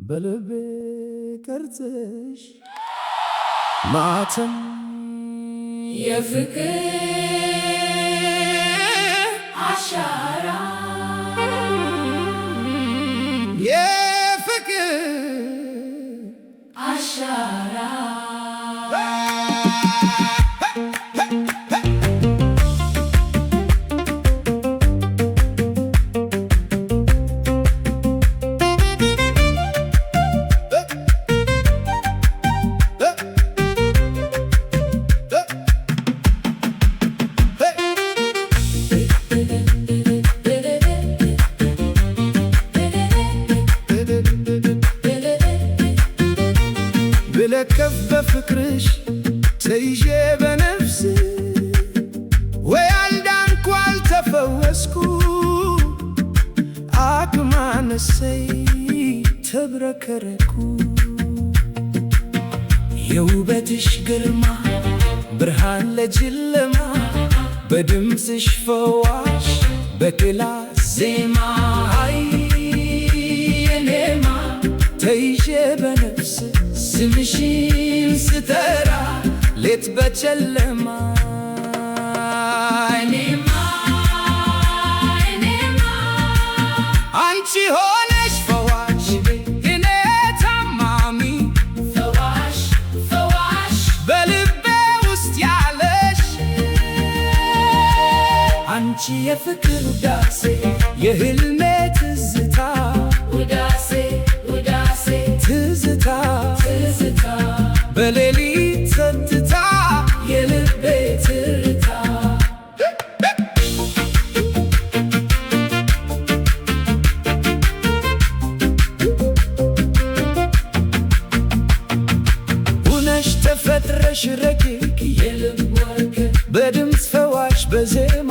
በልቤ ቀርጸሽ ማተም የፍቅር አሻራ የፍቅር አሻራ ብለከፍ በፍቅርሽ ተይዤ በነፍስ ወይ አልዳንኩ አልተፈወስኩ አቅም አነሰኝ ተብረከረኩ የውበትሽ ግርማ ብርሃን ለጨለማ በድምፅሽ ፈዋሽ በክላስ ዜማ የኔማ ተይዤ በነፍስ ስምሽን ስተራ ሌት በጨለማ እኔማ አንቺ ሆነሽ ፈዋሽ እኔ ታማሚ ፈዋሽ በልቤ ውስጥ ያለሽ አንቺ የፍቅር ውዳሴ የህልሜ ትዝታ ውዳሴ ትዝታ በሌሊት ጸጥታ የልቤ ትርታ ሁነሽ ተፈጥረሽ ረቂቅ የልብ ወርቅ በድምፅ ፈዋሽ በዜማ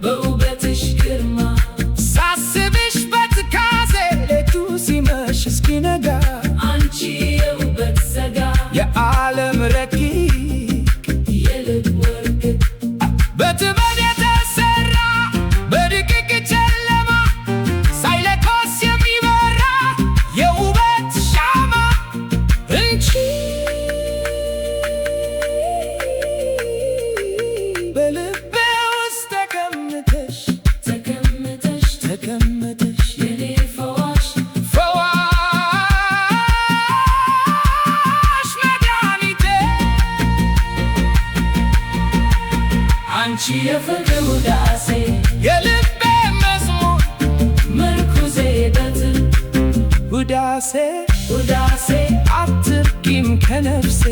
በውበትሽ ግርማ ሳስብሽ በትካዜ ሌቱ ሲመሽ እስኪነጋ አንቺ የውበት ዘጋ የዓለም ረቂቅ የልብ ወርቅ በጥበብ የተሰራ በድቅቅ ጨለማ ሳይለኮስ የሚበራ የውበት ሻማ እንቺ በልቤ ውስጥ ተቀምጠሽ የኔ ፈዋሽ መድኃኒቴ አንቺ የፍቅር ውዳሴ የልቤ መዝሙር ምርኩዜ በትር ውዳሴ ውዳሴ አትርቂም ከነፍሴ